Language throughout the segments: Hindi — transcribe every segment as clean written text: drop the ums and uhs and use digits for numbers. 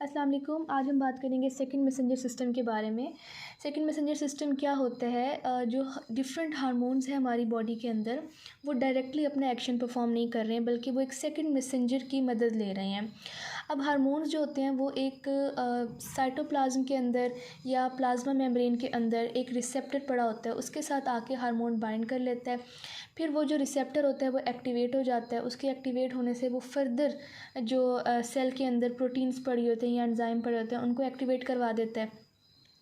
अस्सलाम वालेकुम। आज हम बात करेंगे सेकंड मैसेंजर सिस्टम के बारे में। सेकंड मैसेंजर सिस्टम क्या होता है? जो डिफरेंट हार्मोन्स हैं हमारी बॉडी के अंदर, वो डायरेक्टली अपना एक्शन परफॉर्म नहीं कर रहे हैं, बल्कि वो एक सेकंड मैसेंजर की मदद ले रहे हैं। अब हार्मोन्स जो होते हैं वो एक साइटोप्लाज्म के अंदर या प्लाज्मा मेम्ब्रेन के अंदर एक रिसेप्टर पड़ा होता है, उसके साथ आके हार्मोन बाइंड कर लेता है। फिर वो जो रिसेप्टर होता है वो एक्टिवेट हो जाता है। उसके एक्टिवेट होने से वो फर्दर जो सेल के अंदर प्रोटीन्स पड़ी होते हैं या एंजाइम पड़े होते हैं उनको एक्टिवेट करवा देता है,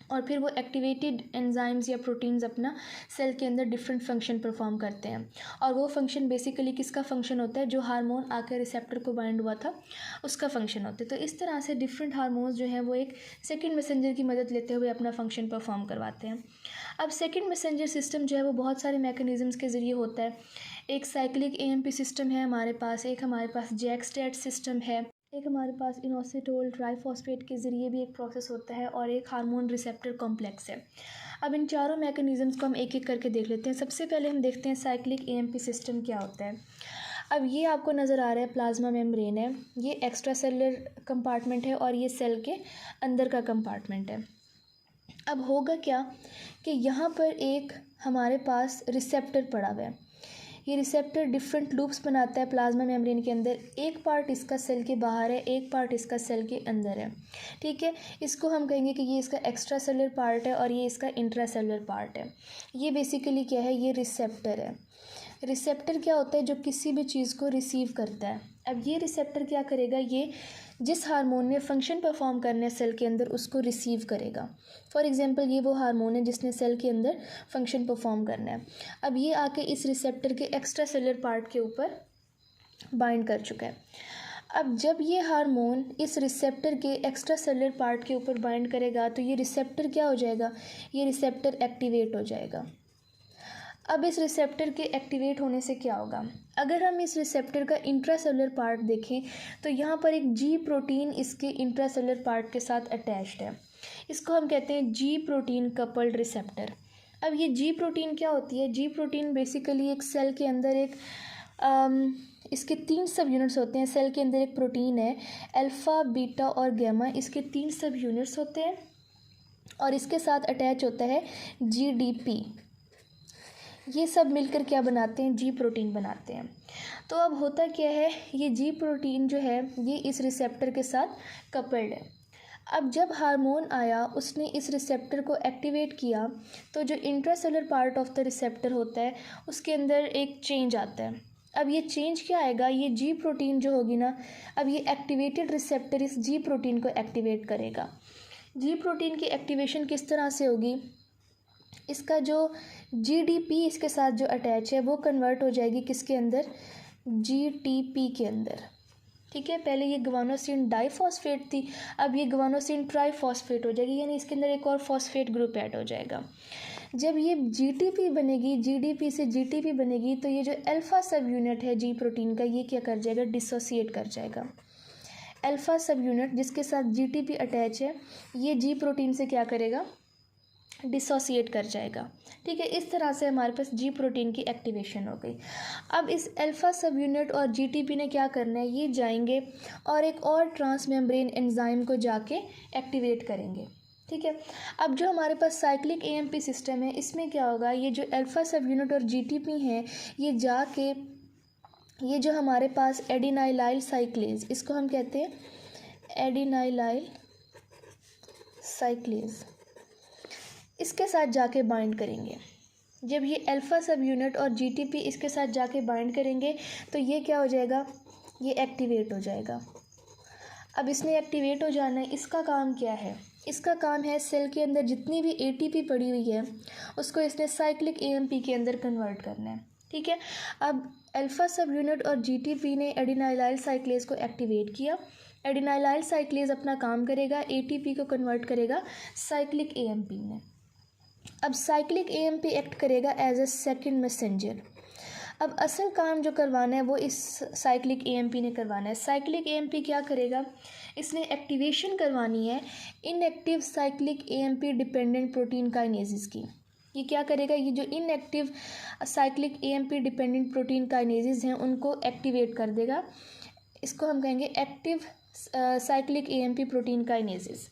और फिर वो एक्टिवेटेड एंजाइम्स या प्रोटीन्स अपना सेल के अंदर डिफरेंट फंक्शन परफॉर्म करते हैं। और वो फंक्शन बेसिकली किसका फंक्शन होता है? जो हार्मोन आकर रिसेप्टर को बाइंड हुआ था उसका फंक्शन होता है। तो इस तरह से डिफरेंट हार्मोन्स जो हैं वो एक सेकंड मैसेंजर की मदद लेते हुए अपना फंक्शन परफॉर्म करवाते हैं। अब सेकंड मैसेंजर सिस्टम जो है वो बहुत सारे मैकेनिज़म्स के ज़रिए होता है। एक साइक्लिक एएमपी सिस्टम है हमारे पास, एक हमारे पास जैक-स्टैट सिस्टम है, एक हमारे पास इनोसिटोल ट्राइफॉस्फेट के ज़रिए भी एक प्रोसेस होता है, और एक हार्मोन रिसेप्टर कॉम्प्लेक्स है। अब इन चारों मैकेनिज़म्स को हम एक एक करके देख लेते हैं। सबसे पहले हम देखते हैं साइक्लिक एएमपी सिस्टम क्या होता है। अब ये आपको नज़र आ रहा है प्लाज्मा मेम्ब्रेन है, ये एक्स्ट्रा सेलुलर कंपार्टमेंट है और ये सेल के अंदर का कंपार्टमेंट है। अब होगा क्या कि यहाँ पर एक हमारे पास रिसेप्टर पड़ा हुआ है। ये रिसेप्टर डिफरेंट लूप्स बनाता है प्लाज्मा मेम्ब्रेन के अंदर। एक पार्ट इसका सेल के बाहर है, एक पार्ट इसका सेल के अंदर है। ठीक है, इसको हम कहेंगे कि ये इसका एक्स्ट्रा सेलुलर पार्ट है और ये इसका इंट्रा सेलुलर पार्ट है। ये बेसिकली क्या है? ये रिसेप्टर है। रिसेप्टर क्या होता है? जो किसी भी चीज़ को रिसीव करता है। अब ये रिसेप्टर क्या करेगा? ये जिस हार्मोन ने फंक्शन परफॉर्म करना है सेल के अंदर उसको रिसीव करेगा। फॉर एग्जांपल ये वो हार्मोन है जिसने सेल के अंदर फंक्शन परफॉर्म करना है। अब ये आके इस रिसेप्टर के एक्स्ट्रा सेलुलर पार्ट के ऊपर बाइंड कर चुका है। अब जब ये हार्मोन इस रिसेप्टर के एक्स्ट्रा सेलुलर पार्ट के ऊपर बाइंड करेगा तो ये रिसेप्टर क्या हो जाएगा? ये रिसेप्टर एक्टिवेट हो जाएगा। अब इस रिसेप्टर के एक्टिवेट होने से क्या होगा? अगर हम इस रिसेप्टर का इंट्रासेलुलर पार्ट देखें तो यहाँ पर एक जी प्रोटीन इसके इंट्रासेलुलर पार्ट के साथ अटैच्ड है। इसको हम कहते हैं जी प्रोटीन कपल्ड रिसेप्टर। अब ये जी प्रोटीन क्या होती है? जी प्रोटीन बेसिकली एक सेल के अंदर एक इसके 3 सब यूनिट्स होते हैं। सेल के अंदर एक प्रोटीन है, अल्फ़ा बीटा और गैमा, इसके 3 सब यूनिट्स होते हैं, और इसके साथ अटैच होता है जीडीपी। ये सब मिलकर क्या बनाते हैं? जी प्रोटीन बनाते हैं। तो अब होता क्या है? ये जी प्रोटीन जो है ये इस रिसेप्टर के साथ कपल्ड है। अब जब हार्मोन आया उसने इस रिसेप्टर को एक्टिवेट किया तो जो intracellular part of the receptor होता है उसके अंदर एक चेंज आता है। अब ये चेंज क्या आएगा? ये जी प्रोटीन जो होगी ना, अब ये एक्टिवेटेड रिसेप्टर इस जी प्रोटीन को एक्टिवेट करेगा। जी प्रोटीन की एक्टिवेशन किस तरह से होगी? इसका जो जीडीपी इसके साथ जो अटैच है वो कन्वर्ट हो जाएगी किसके अंदर? जीटीपी के अंदर। ठीक है, पहले ये ग्वानोसिन डाइफॉस्फेट थी, अब ये ग्वानोसिन ट्राइफॉस्फेट हो जाएगी, यानी इसके अंदर एक और फॉस्फेट ग्रुप ऐड हो जाएगा। जब ये जीटीपी बनेगी, जीडीपी से जीटीपी बनेगी, तो ये जो अल्फ़ा सब यूनिट है जी प्रोटीन का ये क्या कर जाएगा? डिसोसिएट कर जाएगा। अल्फ़ा सब यूनिट जिसके साथ जीटीपी अटैच है ये जी प्रोटीन से क्या करेगा? डिसोसिएट कर जाएगा। ठीक है, इस तरह से हमारे पास जी प्रोटीन की एक्टिवेशन हो गई। अब इस अल्फ़ा सब यूनिट और जीटीपी ने क्या करना है? ये जाएंगे और एक और ट्रांस मेम्ब्रेन एंजाइम को जाके एक्टिवेट करेंगे। ठीक है, अब जो हमारे पास साइक्लिक एएमपी सिस्टम है इसमें क्या होगा? ये जो अल्फ़ा सब यूनिट और जीटीपी हैं ये जाके ये जो हमारे पास एडिनाइलाइल साइक्लेज, इसको हम कहते हैं एडिनाइलाइल साइक्लेज, इसके साथ जाके बाइंड करेंगे। जब ये अल्फ़ा सब यूनिट और जीटीपी इसके साथ जाके बाइंड करेंगे तो ये क्या हो जाएगा? ये एक्टिवेट हो जाएगा। अब इसने एक्टिवेट हो जाना है, इसका काम क्या है? इसका काम है सेल के अंदर जितनी भी एटीपी पड़ी हुई है उसको इसने साइक्लिक एएमपी के अंदर कन्वर्ट करना है। ठीक है, अब अल्फ़ा सब यूनिट और जीटीपी ने एडिनाइलाइल साइक्लेज को एक्टिवेट किया। एडिनाइलाइल साइक्लेज अपना काम करेगा, एटीपी को कन्वर्ट करेगा साइक्लिक एएमपी में। अब साइक्लिक एएमपी एक्ट करेगा एज ए सेकंड मैसेंजर। अब असल काम जो करवाना है वो इस साइक्लिक एएमपी ने करवाना है। साइक्लिक एएमपी क्या करेगा? इसने एक्टिवेशन करवानी है inactive cyclic AMP dependent protein kinesis की। ये क्या करेगा? ये जो inactive cyclic AMP dependent protein kinesis हैं उनको एक्टिवेट कर देगा। इसको हम कहेंगे active cyclic AMP protein kinesis,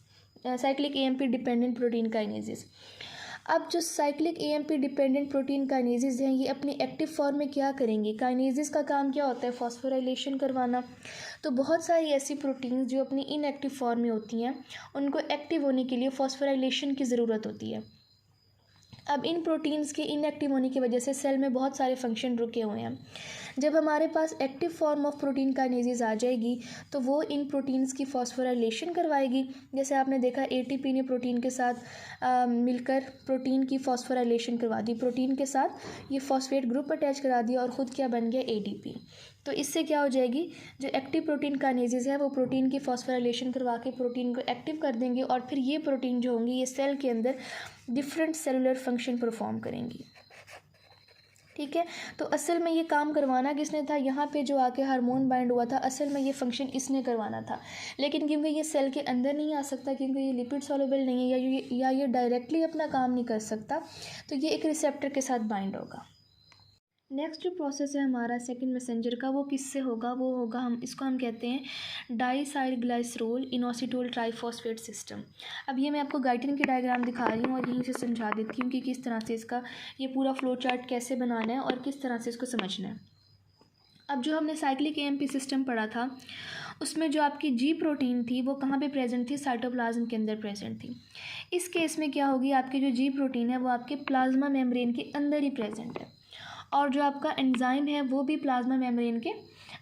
cyclic AMP dependent protein kinesis. अब जो cyclic AMP dependent protein kinesis हैं, ये अपनी एक्टिव फॉर्म में क्या करेंगे? काइनेसिस का काम क्या होता है? फॉस्फोराइलेशन करवाना। तो बहुत सारी ऐसी प्रोटीन्स जो अपनी इनएक्टिव फॉर्म में होती हैं, उनको एक्टिव होने के लिए फॉस्फोराइलेशन की ज़रूरत होती है। अब इन प्रोटीन्स के इनएक्टिव होने की वजह से सेल में बहुत सारे फंक्शन रुके हुए हैं। जब हमारे पास active form of protein kinases आ जाएगी तो वो इन प्रोटीन्स की फॉस्फोराइलेशन करवाएगी। जैसे आपने देखा एटीपी ने प्रोटीन के साथ मिलकर प्रोटीन की फॉस्फोराइलेशन करवा दी, प्रोटीन के साथ ये फॉस्फेट ग्रुप अटैच करा दिया और ख़ुद क्या बन गया? एटीपी। तो इससे क्या हो जाएगी? जो एक्टिव प्रोटीन काइनेसिस है वो प्रोटीन की फॉस्फोराइलेशन करवा के प्रोटीन को एक्टिव कर देंगे और फिर ये प्रोटीन जो होंगी ये सेल के अंदर डिफरेंट सेलुलर फंक्शन परफॉर्म करेंगी। ठीक है, तो असल में ये काम करवाना किसने था? यहाँ पे जो आके हार्मोन बाइंड हुआ था, असल में ये फंक्शन इसने करवाना था, लेकिन क्योंकि ये सेल के अंदर नहीं आ सकता, क्योंकि ये लिपिड सॉल्युबल नहीं है या ये डायरेक्टली अपना काम नहीं कर सकता, तो ये एक रिसेप्टर के साथ बाइंड होगा। नेक्स्ट जो प्रोसेस है हमारा सेकंड मैसेंजर का, वो किससे होगा? वो होगा, हम कहते हैं डाइसाइलग्लाइसरोल इनोसिटोल ट्राइफॉस्फेट सिस्टम। अब ये मैं आपको गाइटिन की डायग्राम दिखा रही हूँ और यहीं से समझा देती हूँ कि किस तरह से इसका ये पूरा फ्लो चार्ट कैसे बनाना है और किस तरह से इसको समझना है। अब जो हमने साइक्लिक एएमपी सिस्टम पढ़ा था, उसमें जो आपकी जी प्रोटीन थी वो कहाँ पे प्रेजेंट थी? साइटोप्लाज्म के अंदर प्रेजेंट थी। इस केस में क्या होगी? आपकी जो जी प्रोटीन है वो आपके प्लाज्मा मेम्ब्रेन के अंदर ही प्रेजेंट है और जो आपका एंजाइम है वो भी प्लाज्मा मेम्ब्रेन के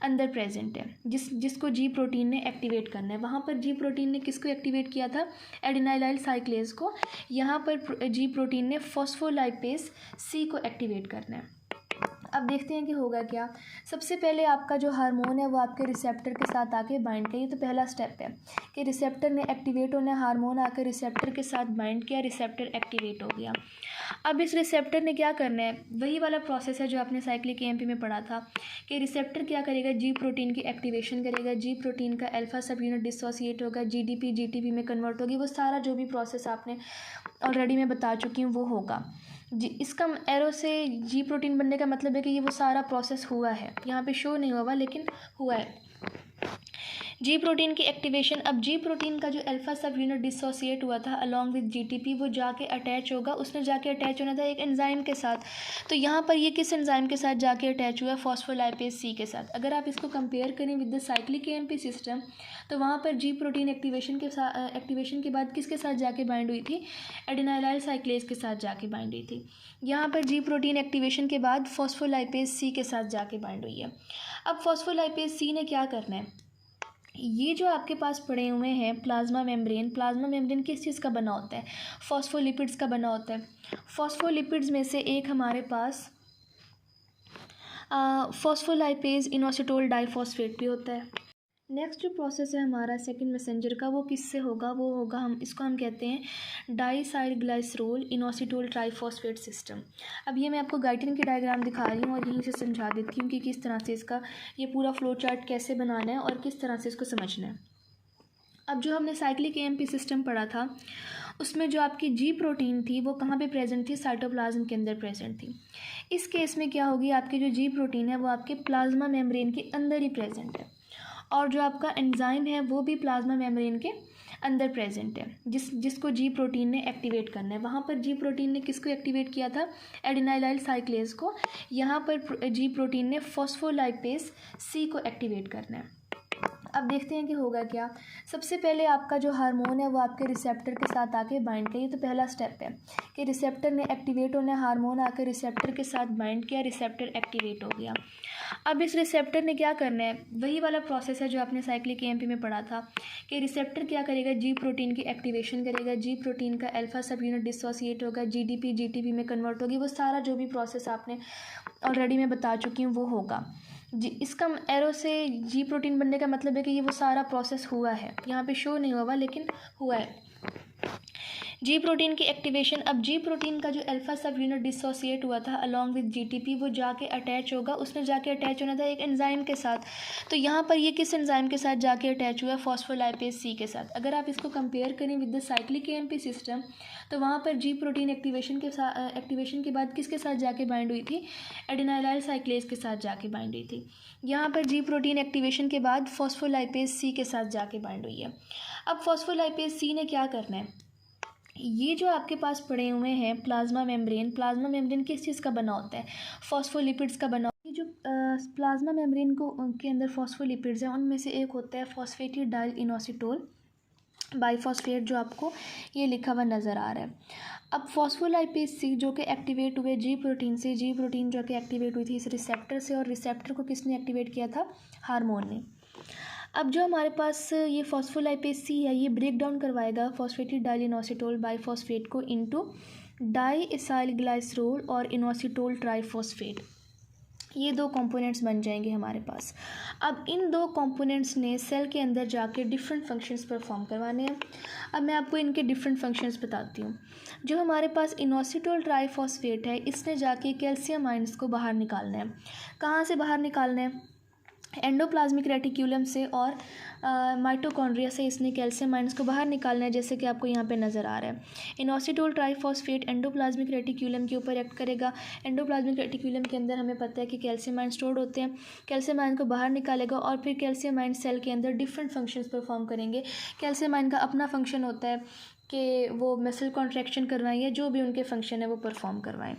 अंदर प्रेजेंट है, जिसको जी प्रोटीन ने एक्टिवेट करना है। वहाँ पर जी प्रोटीन ने किसको एक्टिवेट किया था? एडिनाइलाइल साइक्लेज को। यहाँ पर जी प्रोटीन ने फॉस्फोलाइपेज सी को एक्टिवेट करना है। अब देखते हैं कि होगा क्या। सबसे पहले आपका जो हार्मोन है वो आपके रिसेप्टर के साथ आके बाइंड किया। ये तो पहला स्टेप है कि रिसेप्टर ने एक्टिवेट होना, हार्मोन आकर रिसेप्टर के साथ बाइंड किया, रिसेप्टर एक्टिवेट हो गया। अब इस रिसेप्टर ने क्या करना है? वही वाला प्रोसेस है जो आपने साइक्लिक एएमपी में पढ़ा था कि रिसेप्टर क्या करेगा? जी प्रोटीन की एक्टिवेशन करेगा, जी प्रोटीन का अल्फा सब यूनिट डिसोसिएट होगा, जीडीपी जीटीपी में कन्वर्ट होगी। वो सारा जो भी प्रोसेस आपने ऑलरेडी मैं बता चुकी हूँ वो होगा जी। इसका एरो से जी प्रोटीन बनने का मतलब है कि ये वो सारा प्रोसेस हुआ है, यहाँ पे शो नहीं हुआ लेकिन हुआ है जी प्रोटीन की एक्टिवेशन। अब जी प्रोटीन का जो अल्फा सब यूनिट डिसोसिएट हुआ था अलॉन्ग विद जीटीपी, वो जाके अटैच होगा, उसने जाके अटैच होना था एक एंजाइम के साथ। तो यहाँ पर ये किस एंजाइम के साथ जाके अटैच हुआ है? फॉस्फोलाइपेज सी के साथ। अगर आप इसको कंपेयर करें with the cyclic AMP system, तो वहाँ पर जी प्रोटीन एक्टिवेशन के बाद किसके साथ जाके बाइंड हुई थी? एडिनाइलाइल साइक्लेज के साथ जाके बाइंड हुई थी। यहाँ पर जी प्रोटीन एक्टिवेशन के बाद फॉस्फोलाइपेज सी के साथ जाके बाइंड हुई है। अब फॉस्फोलाइपेज सी ने क्या करना है? ये जो आपके पास पड़े हुए हैं प्लाज्मा मेम्ब्रेन किस चीज़ का बना होता है? फॉस्फोलिपिड्स का बना होता है। फॉस्फोलिपिड्स में से एक हमारे पास फॉस्फोलाइपेज इनोसिटोल डाइफॉस्फेट भी होता है। नेक्स्ट जो प्रोसेस है हमारा सेकंड मैसेंजर का, वो किससे होगा? वो होगा, हम कहते हैं डाइसाइलग्लाइसरोल इनोसिटोल ट्राइफॉस्फेट सिस्टम। अब ये मैं आपको गाइटिन की डायग्राम दिखा रही हूँ और यहीं से समझा देती हूँ कि किस तरह से इसका ये पूरा फ्लो चार्ट कैसे बनाना है और किस तरह से इसको समझना है। अब जो हमने साइक्लिक एएमपी सिस्टम पढ़ा था, उसमें जो आपकी जी प्रोटीन थी वो कहाँ पे प्रेजेंट थी? साइटोप्लाज्म के अंदर प्रेजेंट थी। इस केस में क्या होगी? आपकी जो जी प्रोटीन है वो आपके प्लाज्मा मेम्ब्रेन के अंदर ही प्रेजेंट है और जो आपका एंजाइम है वो भी प्लाज्मा मेम्ब्रेन के अंदर प्रेजेंट है, जिसको जी प्रोटीन ने एक्टिवेट करना है। वहाँ पर जी प्रोटीन ने किसको एक्टिवेट किया था? एडिनाइलाइल साइक्लेज को। यहाँ पर जी प्रोटीन ने फॉस्फोलाइपेज सी को एक्टिवेट करना है। अब देखते हैं कि होगा क्या। सबसे पहले आपका जो हार्मोन है वो आपके रिसेप्टर के साथ आके बाइंड किया। ये तो पहला स्टेप है कि रिसेप्टर ने एक्टिवेट होना, हार्मोन आकर रिसेप्टर के साथ बाइंड किया, रिसेप्टर एक्टिवेट हो गया। अब इस रिसेप्टर ने क्या करना है? वही वाला प्रोसेस है जो आपने साइक्लिक एएमपी में पढ़ा था कि रिसेप्टर क्या करेगा? जी प्रोटीन की एक्टिवेशन करेगा, जी प्रोटीन का अल्फा सब यूनिट डिसोसिएट होगा, जीडीपी जीटीपी में कन्वर्ट होगी। वो सारा जो भी प्रोसेस आपने ऑलरेडी मैं बता चुकी हूँ वो होगा जी। इसका एरो से जी प्रोटीन बनने का मतलब है कि ये वो सारा प्रोसेस हुआ है, यहाँ पे शो नहीं हुआ लेकिन हुआ है। जी प्रोटीन की एक्टिवेशन, अब जी प्रोटीन का जो अल्फा सब यूनिट डिसोसिएट हुआ था अलॉन्ग विद जीटीपी, वो जाके अटैच होगा, उसने जाके अटैच होना था एक एंजाइम के साथ। तो यहाँ पर ये किस एंजाइम के साथ जाके अटैच हुआ है? फॉस्फोलाइपेज सी के साथ। अगर आप इसको कंपेयर करें with the cyclic AMP system, तो वहाँ पर जी प्रोटीन एक्टिवेशन के बाद किसके साथ जाके बाइंड हुई थी? एडेनाइलाइल साइक्लेज के साथ जाके बाइंड हुई थी। यहाँ पर जी प्रोटीन एक्टिवेशन के बाद फॉस्फोलाइपेज सी के साथ जाके बाइंड हुई है। अब फॉस्फोलाइपेज सी ने क्या करना है? ये जो आपके पास पड़े हुए हैं प्लाज्मा मेम्ब्रेन किस चीज़ का बना होता है? फॉस्फोलिपिड्स का बना। ये जो प्लाज्मा मेम्ब्रेन को के अंदर फॉस्फोलिपिड्स हैं, उनमें से एक होता है फॉस्फेटेड डाइल इनोसिटोल बाइफॉस्फेट, जो आपको ये लिखा हुआ नज़र आ रहा है। अब फॉस्फोलाइपेज सी जो कि एक्टिवेट हुए जी प्रोटीन से, जी प्रोटीन जो कि एक्टिवेट हुई थी इस रिसेप्टर से, और रिसेप्टर को किसने एक्टिवेट किया था? हार्मोन ने। अब जो हमारे पास ये फॉस्फोलाइपेज सी है, ये ब्रेक डाउन करवाएगा फॉस्फेटेड डाइल इनोसिटोल बाइफॉस्फेट को इनटू डाई इसाइल ग्लाइसरोल और इनोसिटोल ट्राइफॉस्फेट। ये दो कंपोनेंट्स बन जाएंगे हमारे पास। अब इन दो कंपोनेंट्स ने सेल के अंदर जाके डिफरेंट फंक्शंस परफॉर्म करवाने हैं। अब मैं आपको इनके डिफरेंट फंक्शंस बताती हूँ। जो हमारे पास इनोसिटोल ट्राइफॉस्फेट है, इसने जाके कैल्शियम आयंस को बाहर निकालना है। कहाँ से बाहर निकालना है? एंडोप्लाज्मिक रेटिक्यूलम से और माइटोकॉन्ड्रिया से इसने कैल्शियम आयंस को बाहर निकालना है, जैसे कि आपको यहाँ पे नज़र आ रहा है। इनोसिटोल ट्राइफॉस्फेट एंडोप्लाज्मिक रेटिक्यूलम के ऊपर एक्ट करेगा। एंडोप्लाज्मिक रेटिक्यूलम के अंदर हमें पता है कि कैल्शियम आयन स्टोर्ड होते हैं। कैल्शियम आयन को बाहर निकालेगा और फिर कैल्शियम आयन सेल के अंदर डिफरेंट फंक्शंस परफॉर्म करेंगे। कैल्शियम आयन का अपना फंक्शन होता है कि वो मसल कॉन्ट्रैक्शन करवाएं या जो भी उनके फंक्शन है वो परफॉर्म करवाएं।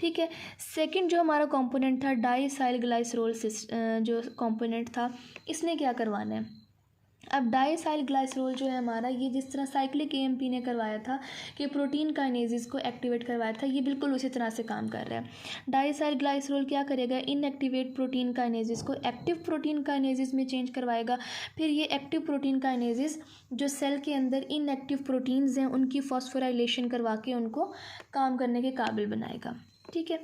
ठीक है। सेकंड जो हमारा कंपोनेंट था डाइसाइल ग्लाइसरोल जो कंपोनेंट था, इसने क्या करवाना है? अब डाइसाइल ग्लाइसरोल जो है हमारा, ये जिस तरह साइक्लिक एएमपी ने करवाया था कि प्रोटीन काइनेसिस को एक्टिवेट करवाया था, ये बिल्कुल उसी तरह से काम कर रहा है। डाइसाइल ग्लाइसरोल क्या करेगा? इनएक्टिवेट प्रोटीन काइनेसिस को एक्टिव प्रोटीन काइनेसिस में चेंज करवाएगा। फिर ये एक्टिव प्रोटीन काइनेसिस जो सेल के अंदर इनएक्टिव प्रोटीन्स हैं उनकी फॉस्फोराइलेशन करवा के उनको काम करने के काबिल बनाएगा। ठीक है।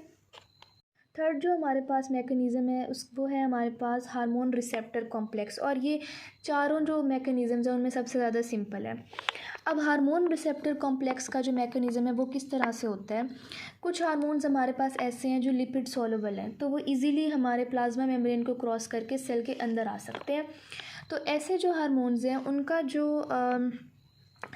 थर्ड जो हमारे पास मैकेनिज़्म है वो है हमारे पास हार्मोन रिसेप्टर कॉम्प्लेक्स, और ये चारों जो मैकेनिज़म्स हैं उनमें सबसे ज़्यादा सिंपल है। अब हार्मोन रिसेप्टर कॉम्प्लेक्स का जो मैकेनिज़्म है वो किस तरह से होता है? कुछ हार्मोन्स हमारे पास ऐसे हैं जो लिपिड सॉल्युबल हैं, तो वो इजीली हमारे प्लाज्मा मेम्ब्रेन को क्रॉस करके सेल के अंदर आ सकते हैं। तो ऐसे जो हार्मोन्स हैं उनका जो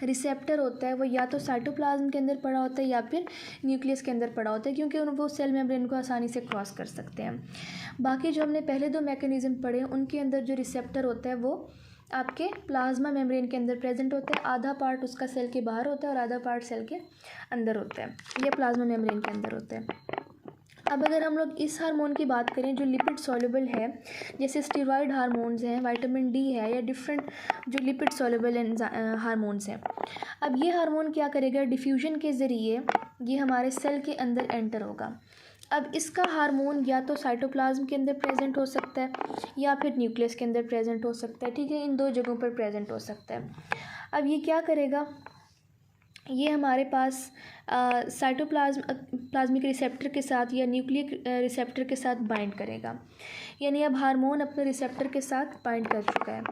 रिसेप्टर होता है वो या तो साइटोप्लाज्म के अंदर पड़ा होता है या फिर न्यूक्लियस के अंदर पड़ा होता है, क्योंकि वो सेल मेम्ब्रेन को आसानी से क्रॉस कर सकते हैं। बाकी जो हमने पहले दो मैकेनिज़्म पढ़े उनके अंदर जो रिसेप्टर होता है वो आपके प्लाज्मा मेम्ब्रेन के अंदर प्रेजेंट होता है। आधा पार्ट उसका सेल के बाहर होता है और आधा पार्ट सेल के अंदर होता है। ये प्लाज्मा मेम्ब्रेन के अंदर होता है। अब अगर हम लोग इस हार्मोन की बात करें जो लिपिड सॉल्युबल है, जैसे स्टीरॉयड हार्मोन्स हैं, विटामिन डी है, या डिफरेंट जो लिपिड सॉल्युबल हार्मोन्स हैं। अब ये हार्मोन क्या करेगा? डिफ्यूजन के ज़रिए ये हमारे सेल के अंदर एंटर होगा। अब इसका हार्मोन या तो साइटोप्लाज्म के अंदर प्रेजेंट हो सकता है या फिर न्यूक्लियस के अंदर प्रेजेंट हो सकता है। ठीक है, इन दो जगहों पर प्रेजेंट हो सकता है। अब ये क्या करेगा? ये हमारे पास प्लाज्मिक रिसेप्टर के साथ या न्यूक्लिक रिसेप्टर के साथ बाइंड करेगा। यानी अब हार्मोन अपने रिसेप्टर के साथ बाइंड कर चुका है।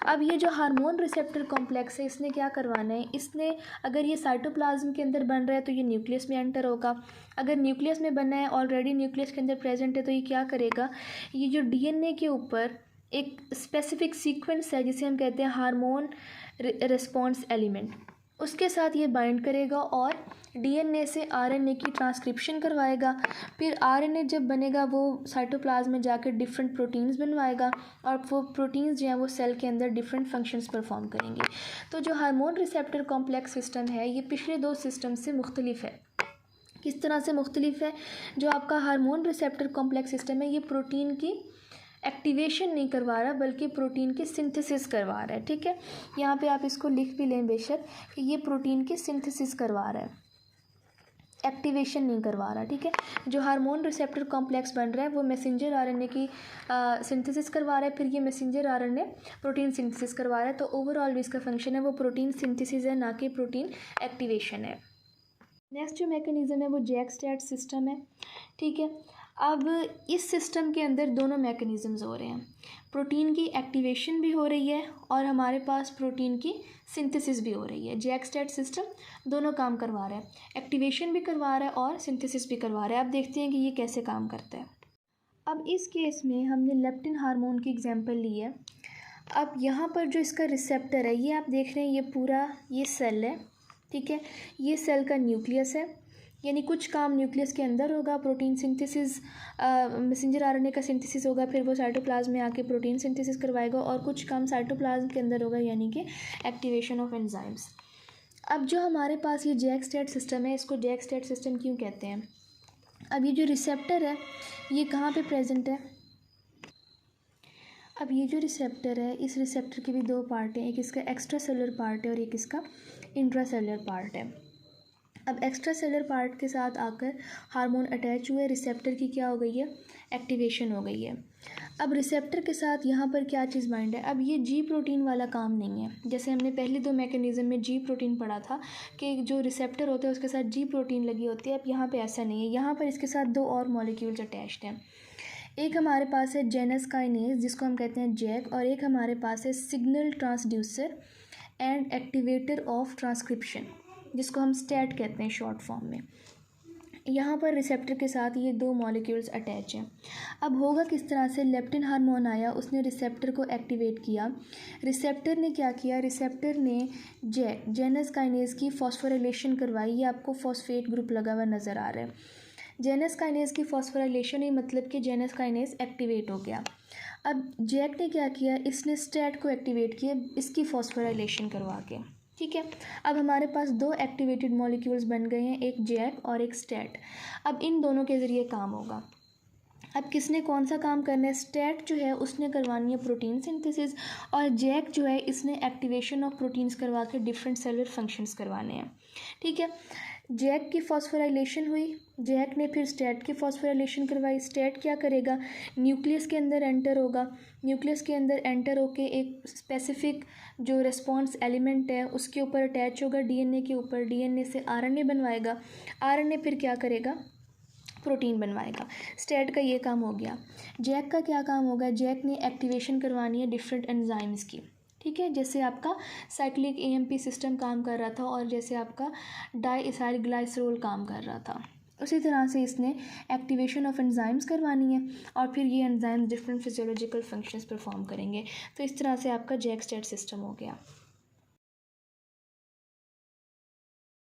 अब ये जो हार्मोन रिसेप्टर कॉम्प्लेक्स है इसने क्या करवाना है? इसने अगर ये साइटोप्लाज्म के अंदर बन रहा है तो ये न्यूक्लियस में एंटर होगा। अगर न्यूक्लियस में बना है, ऑलरेडी न्यूक्लियस के अंदर प्रेजेंट है, तो ये क्या करेगा? ये जो डीएनए के ऊपर एक स्पेसिफिक सीक्वेंस है जिसे हम कहते हैं हार्मोन रिस्पॉन्स एलिमेंट, उसके साथ ये बाइंड करेगा और डीएनए से आरएनए की ट्रांसक्रिप्शन करवाएगा। फिर आरएनए जब बनेगा वो साइटोप्लाज्म में जाकर डिफरेंट प्रोटीन्स बनवाएगा और वो प्रोटीन्स जो हैं वो सेल के अंदर डिफरेंट फंक्शंस परफॉर्म करेंगे। तो जो हार्मोन रिसेप्टर कॉम्प्लेक्स सिस्टम है ये पिछले दो सिस्टम से मुख्तलिफ है। किस तरह से मुख्तलिफ है? जो आपका हार्मोन रिसेप्टर कॉम्प्लेक्स सिस्टम है ये प्रोटीन की एक्टिवेशन नहीं करवा रहा बल्कि प्रोटीन की सिंथेसिस करवा रहा है। ठीक है, यहाँ पे आप इसको लिख भी लें बेशक कि ये प्रोटीन की सिंथेसिस करवा रहा है, एक्टिवेशन नहीं करवा रहा। ठीक है, जो हार्मोन रिसेप्टर कॉम्प्लेक्स बन रहा है वो मैसेंजर आरएनए की सिंथेसिस करवा रहा है, फिर ये मैसेंजर आरएनए प्रोटीन सिंथेसिस करवा रहा है। तो ओवरऑल इसका फंक्शन है वो प्रोटीन सिंथेसिस है, ना कि प्रोटीन एक्टिवेशन है। नेक्स्ट जो मैकेनिज़्म है वो जैक स्टैट सिस्टम है। ठीक है, अब इस सिस्टम के अंदर दोनों मैकेनिज़म्स हो रहे हैं, प्रोटीन की एक्टिवेशन भी हो रही है और हमारे पास प्रोटीन की सिंथेसिस भी हो रही है। जैक स्टैट सिस्टम दोनों काम करवा रहा है, एक्टिवेशन भी करवा रहा है और सिंथेसिस भी करवा रहा है। अब देखते हैं कि ये कैसे काम करता है। अब इस केस में हमने लेप्टिन हार्मोन की एग्जांपल ली है। अब यहाँ पर जो इसका रिसेप्टर है, ये आप देख रहे हैं, ये पूरा ये सेल है, ठीक है। ये सेल का न्यूक्लियस है, यानी कुछ काम न्यूक्लियस के अंदर होगा, प्रोटीन सिंथेसिस, मैसेंजर आरएनए का सिंथेसिस होगा, फिर वो साइटोप्लाज्म में आके प्रोटीन सिंथेसिस करवाएगा, और कुछ काम साइटोप्लाज्म के अंदर होगा, यानी कि एक्टिवेशन ऑफ एंजाइम्स। अब जो हमारे पास ये जैक स्टैट सिस्टम है, इसको जैक स्टैट सिस्टम क्यों कहते हैं? अब ये जो रिसेप्टर है, ये कहाँ पे प्रेजेंट है? अब ये जो रिसेप्टर है, इस रिसेप्टर के भी दो पार्ट हैं, एक इसका एक्स्ट्रा सेलुलर पार्ट है और एक इसका इंट्रा सेलुलर पार्ट है। अब एक्स्ट्रा सेलुलर पार्ट के साथ आकर हार्मोन अटैच हुए, रिसेप्टर की क्या हो गई है? एक्टिवेशन हो गई है। अब रिसेप्टर के साथ यहाँ पर क्या चीज़ बाइंड है? अब ये जी प्रोटीन वाला काम नहीं है। जैसे हमने पहले दो मैकेनिज़्म में जी प्रोटीन पढ़ा था कि जो रिसेप्टर होता है उसके साथ जी प्रोटीन लगी होती है। अब यहाँ पे ऐसा नहीं है, यहाँ पर इसके साथ दो और मॉलिक्यूल्स अटैच्ड हैं। एक हमारे पास है जेनस काइनेज, जिसको हम कहते हैं जैक, और एक हमारे पास है signal transducer and activator of transcription, जिसको हम स्टैट कहते हैं शॉर्ट फॉर्म में। यहाँ पर रिसेप्टर के साथ ये दो मॉलिक्यूल्स अटैच हैं। अब होगा किस तरह से? लेप्टिन हार्मोन आया, उसने रिसेप्टर को एक्टिवेट किया। रिसेप्टर ने क्या किया? रिसेप्टर ने जेनस काइनेज की फॉस्फोराइलेशन करवाई। ये आपको फॉस्फेट ग्रुप लगा हुआ नज़र आ रहा है। जेनस काइनेज की फॉस्फोराइलेशन, ये मतलब कि जेनस काइनेज एक्टिवेट हो गया। अब जैक ने क्या किया? इसने स्टैट को एक्टिवेट किया, इसकी फॉस्फोराइलेशन करवा के, ठीक है। अब हमारे पास दो एक्टिवेटेड मॉलिक्यूल्स बन गए हैं, एक जैक और एक स्टैट। अब इन दोनों के ज़रिए काम होगा। अब किसने कौन सा काम करना है? स्टैट जो है उसने करवानी है प्रोटीन सिंथेसिस, और जैक जो है इसने एक्टिवेशन ऑफ प्रोटीन्स करवा के डिफरेंट सेलुलर फंक्शंस करवाने हैं, ठीक है। जैक की फॉस्फोराइलेशन हुई, जैक ने फिर स्टैट की फॉस्फोराइलेशन करवाई। स्टैट क्या करेगा? न्यूक्लियस के अंदर एंटर होगा, न्यूक्लियस के अंदर एंटर होके एक स्पेसिफिक जो रिस्पॉन्स एलिमेंट है उसके ऊपर अटैच होगा, डीएनए के ऊपर। डीएनए से आरएनए बनवाएगा, आरएनए फिर क्या करेगा? प्रोटीन बनवाएगा। स्टैट का ये काम हो गया। जैक का क्या काम होगा? जैक ने एक्टिवेशन करवानी है डिफरेंट एंजाइम्स की, ठीक है। जैसे आपका साइक्लिक एएमपी सिस्टम काम कर रहा था और जैसे आपका डाइइथाइल ग्लाइसरोल काम कर रहा था, उसी तरह से इसने एक्टिवेशन ऑफ एंजाइम्स करवानी है और फिर ये enzymes different physiological functions perform करेंगे। तो इस तरह से आपका जैक स्टैट सिस्टम हो गया।